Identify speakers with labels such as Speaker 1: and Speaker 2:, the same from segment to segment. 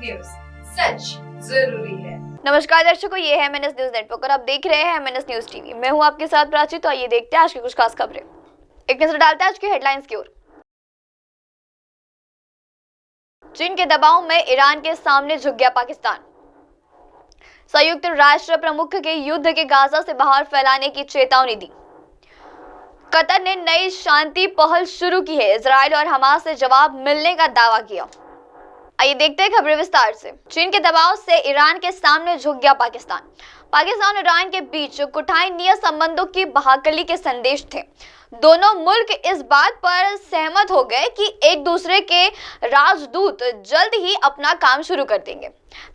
Speaker 1: News, सच जरूरी है।
Speaker 2: नमस्कार दर्शकों, ये है MNS न्यूज नेटवर्क और आप देख रहे हैं MNS न्यूज टीवी। मैं हूं आपके साथ प्राची। तो आइए देखते हैं आज की कुछ खास खबरें। एक नजर डालते हैं आज की हेडलाइंस की ओर। चीन के दबाव में ईरान के सामने झुक गया पाकिस्तान। संयुक्त राष्ट्र प्रमुख के युद्ध के गाजा से बाहर फैलाने की चेतावनी दी। कतर ने नई शांति पहल शुरू की है। इजराइल और हमास से जवाब मिलने का दावा किया। आइए देखते हैं खबरें विस्तार से। चीन के दबाव से ईरान के सामने झुक गया पाकिस्तान। पाकिस्तान और ईरान के बीच कुटानीय संबंधों की बहाली के संदेश थे। दोनों मुल्क इस बात पर सहमत हो गए कि एक दूसरे के राजदूत जल्द ही अपना काम शुरू कर देंगे।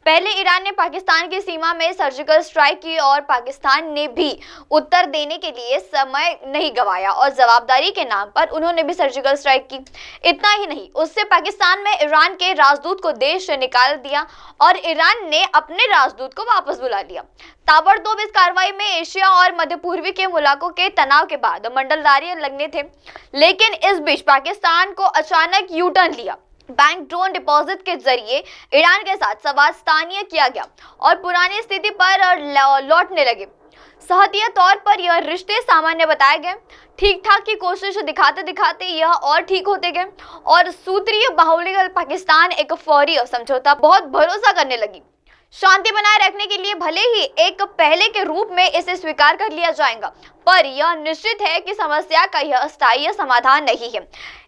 Speaker 2: पहले ईरान ने पाकिस्तान की सीमा में सर्जिकल स्ट्राइक की और पाकिस्तान ने भी उत्तर देने के लिए समय नहीं गंवाया और जवाबदारी के नाम पर उन्होंने भी सर्जिकल स्ट्राइक की। इतना ही नहीं, उससे पाकिस्तान में ईरान के राजदूत को देश से निकाल दिया और ईरान ने अपने राजदूत को वापस बुला लिया। ताबड़तोड़ इस कार्रवाई में एशिया और मध्य पूर्वी के मुल्कों के तनाव के बाद मंडलदारी लगने थे, लेकिन इस बीच पाकिस्तान को अचानक यू टर्न लिया। बैंक ड्रोन डिपॉजिट के जरिए ईरान के साथ संवाद स्थानीय किया गया और पुरानी स्थिति पर लौटने लगे। सहतिया तौर पर यह रिश्ते सामान्य बताए गए। ठीक ठाक की कोशिश दिखाते दिखाते यह और ठीक होते गए और सूत्रीय बाहुल्य पाकिस्तान एक फौरी समझौता बहुत भरोसा करने लगी। शांति बनाए रखने के लिए भले ही एक पहले के रूप में इसे स्वीकार कर लिया जाएगा, पर यह निश्चित है कि समस्या का यह स्थायी समाधान नहीं है।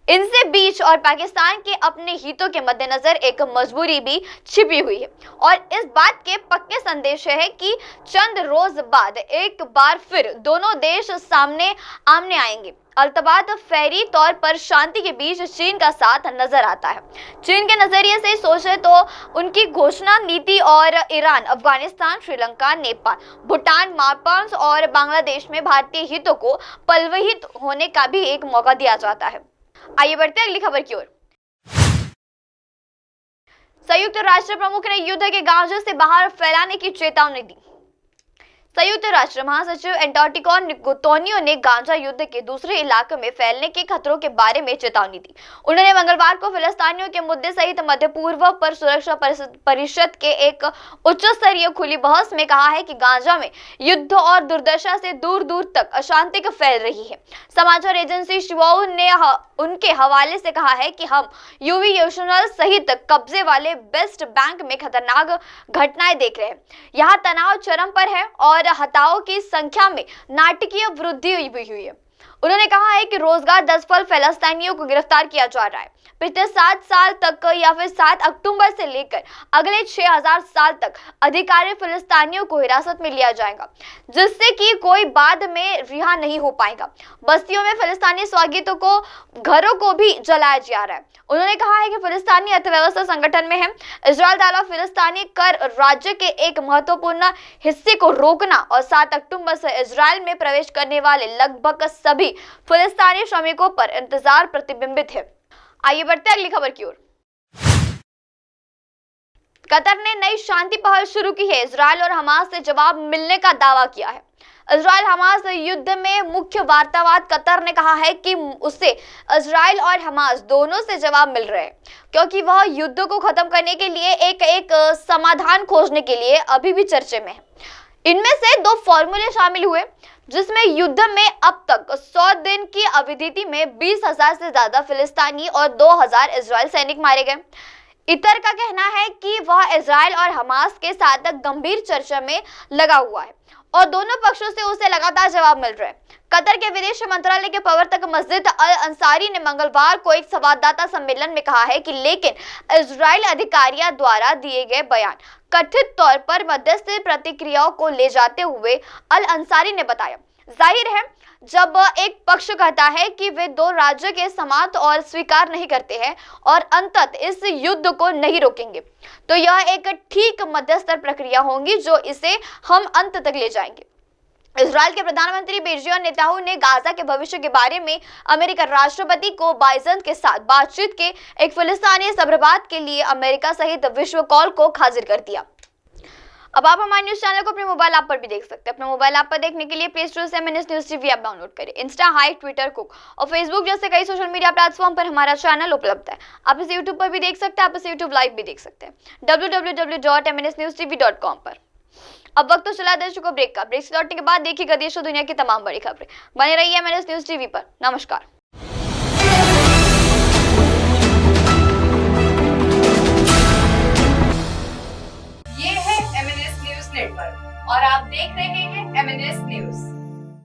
Speaker 2: इनसे बीच और पाकिस्तान के अपने हितों के मद्देनजर एक मजबूरी भी छिपी हुई है और इस बात के पक्के संदेश है कि चंद रोज बाद एक बार फिर दोनों देश सामने आमने आएंगे। अल्तबात फैरी तौर पर शांति के बीच चीन का साथ नजर आता है। चीन के नजरिए से सोचे तो उनकी घोषणा नीति और ईरान, अफगानिस्तान, श्रीलंका, नेपाल, भूटान, मालदीव और बांग्लादेश में भारतीय हितों को पलवहित होने का भी एक मौका दिया जाता है। आइए बढ़ते हैं अगली खबर की ओर। संयुक्त राष्ट्र प्रमुख ने युद्ध के गाजर से बाहर फैलाने की चेतावनी दी। संयुक्त राष्ट्र महासचिव एंटोनियो ने गाजा युद्ध के दूसरे इलाके में फैलने के खतरों के बारे में चेतावनी दी। उन्होंने मंगलवार को फिलिस्तीनियों के मुद्दे सहित मध्य पूर्व पर सुरक्षा परिषद के एक उच्च स्तरीय खुली बहस में कहा है कि गाजा में युद्ध और दुर्दशा से दूर दूर तक अशांति फैल रही है। समाचार एजेंसी शिवाओ ने उनके हवाले से कहा है कि हम यूवी यूशनल सहित कब्जे वाले वेस्ट बैंक में खतरनाक घटनाएं देख रहे हैं। यहाँ तनाव चरम पर है और हताओं की संख्या में नाटकीय वृद्धि हुई है। उन्होंने कहा है कि रोजगार 10 फिलिस्तीनियों को गिरफ्तार किया जा रहा है। पिछले 7 साल तक या फिर 7 अक्टूबर से लेकर अगले 6000 साल तक अधिकारी फिलिस्तीनियों को हिरासत में लिया जाएगा, जिससे कि कोई बाद में रिहा नहीं हो पाएगा। बस्तियों में फिलिस्तीनी स्वागतों को घरों को भी जलाया जा रहा है। उन्होंने कहा है कि फिलिस्तीनी अर्थव्यवस्था संगठन में है। इजराइल द्वारा फिलिस्तीनी कर राज्य के एक महत्वपूर्ण हिस्से को रोकना और 7 अक्टूबर से इजराइल में प्रवेश करने वाले लगभग सभी फिलिस्तीनी श्रमिकों पर इंतजार प्रतिबिंबित है। आइए बढ़ते हैं अगली खबर की ओर। कतर ने नई शांति पहल शुरू की है। इजराइल और हमास से जवाब मिलने का दावा किया है। इजराइल हमास युद्ध में मुख्य वार्तावाद कतर ने कहा है कि उसे इजराइल और हमास दोनों से जवाब मिल रहे हैं, क्योंकि वह युद्ध को खत्म करने के लिए एक समाधान खोजने के लिए अभी भी चर्चे में है। इनमें से 2 फॉर्मूले शामिल हुए, जिसमें युद्ध में अब तक 100 दिन की अवधि में 20,000 से ज्यादा फिलिस्तीनी और 2,000 इजराइल सैनिक मारे गए। इतर का कहना है कि वह इजराइल और हमास के साथ गंभीर चर्चा में लगा हुआ है और दोनों पक्षों से उसे लगातार जवाब मिल रहे हैं। कतर के विदेश मंत्रालय के प्रवक्ता मस्जिद अल अंसारी ने मंगलवार को एक संवाददाता सम्मेलन में कहा है कि लेकिन इजराइल अधिकारियों द्वारा दिए गए बयान कथित तौर पर मध्यस्थी प्रतिक्रियाओं को ले जाते हुए अल अंसारी ने बताया, जाहिर है जब एक पक्ष कहता है कि वे 2 राज्य के समाप्त और स्वीकार नहीं करते हैं और अंततः इस युद्ध को नहीं रोकेंगे, तो यह एक ठीक मध्यस्थ प्रक्रिया होगी जो इसे हम अंत तक ले जाएंगे। इजराइल के प्रधानमंत्री बेंजामिन नेतन्याहू ने गाजा के भविष्य के बारे में अमेरिकी राष्ट्रपति को बाइडेन के साथ बातचीत के एक फिलिस्तीनी सब्रबात के लिए अमेरिका सहित विश्व कॉल को खारिज कर दिया। अब आप हमारे न्यूज चैनल को अपने मोबाइल ऐप पर भी देख सकते हैं। अपने मोबाइल ऐप पर देखने के लिए प्ले स्टोर से MNS news TV app download करें। इंस्टा, हाई, ट्विटर, कुक और फेसबुक जैसे कई सोशल मीडिया प्लेटफॉर्म पर हमारा चैनल उपलब्ध है। आप इसे यूट्यूब पर भी देख सकते हैं, आप इसे यूट्यूब लाइव भी देख सकते हैं www.mnsnewstv.com पर। अब वक्त तो चला दर्शकों ब्रेक का। ब्रेक से लौटने के बाद देखिएगा देश और दुनिया की तमाम बड़ी खबरें। बने रहिए MNS न्यूज टीवी पर। नमस्कार।